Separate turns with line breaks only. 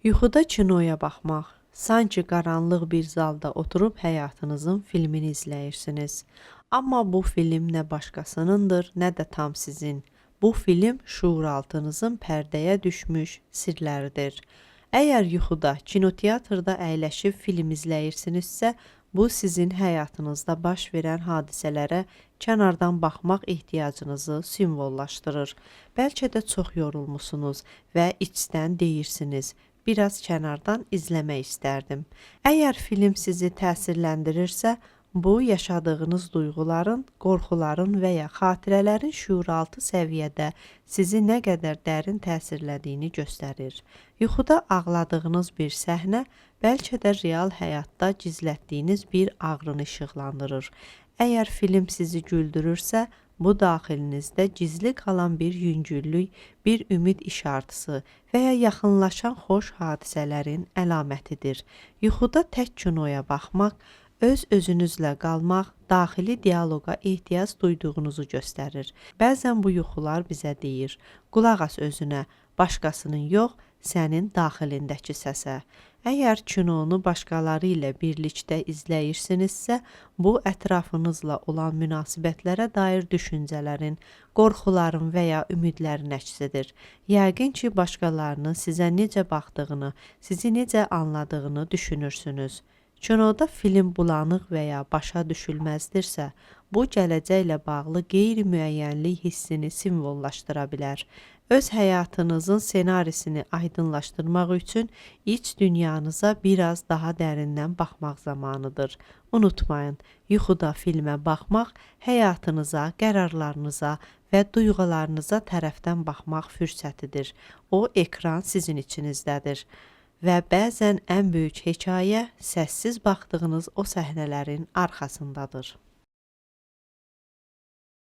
Yuxuda kinoya baxmaq, sanki qaranlıq bir zalda oturub həyatınızın filmini izləyirsiniz. Amma bu film nə başqasınındır, nə də tam sizin. Bu film şuuraltınızın pərdəyə düşmüş sirləridir. Əgər yuxuda kinoteatrda əyləşib film izləyirsinizsə, bu sizin həyatınızda baş verən hadisələrə kənardan baxmaq ehtiyacınızı simvollaşdırır. Bəlkə də çox yorulmusunuz və içdən deyirsiniz, biraz kənardan izləmək istərdim. Əgər film sizi təsirləndirirsə, bu yaşadığınız duyğuların, qorxuların və ya xatirələrin şuuraltı səviyyədə sizi nə qədər dərin təsirlədiyini göstərir. Yuxuda ağladığınız bir səhnə bəlkə də real həyatda gizlətdiyiniz bir ağrını işıqlandırır. Əgər film sizi güldürürsə, bu daxilinizdə gizli qalan bir yüngüllük, bir ümid işartısı və ya yaxınlaşan xoş hadisələrin əlamətidir. Yuxuda tək kinoya baxmaq, öz-özünüzlə qalmaq, daxili dialoqa ehtiyac duyduğunuzu göstərir. Bəzən bu yuxular bizə deyir, qulaq as özünə, başqasının yox, sənin daxilindəki səsə. Əgər kinonu başqaları ilə birlikdə izləyirsinizsə, bu ətrafınızla olan münasibətlərə dair düşüncələrin, qorxuların və ya ümidlərin əksidir. Yəqin ki, başqalarının sizə necə baxdığını, sizi necə anladığını düşünürsünüz. Kinoda film bulanıq və ya başa düşülməzdirsə, bu gələcəklə bağlı qeyri-müəyyənlik hissini simvollaşdıra bilər. Öz həyatınızın senarisini aydınlaşdırmaq üçün iç dünyanıza biraz daha dərindən baxmaq zamanıdır. Unutmayın, yuxuda filmə baxmaq həyatınıza, qərarlarınıza və duyğularınıza tərəfdən baxmaq fürsətidir. O, ekran sizin içinizdədir. Və bəzən ən böyük hekayə səssiz baxdığınız o səhnələrin arxasındadır.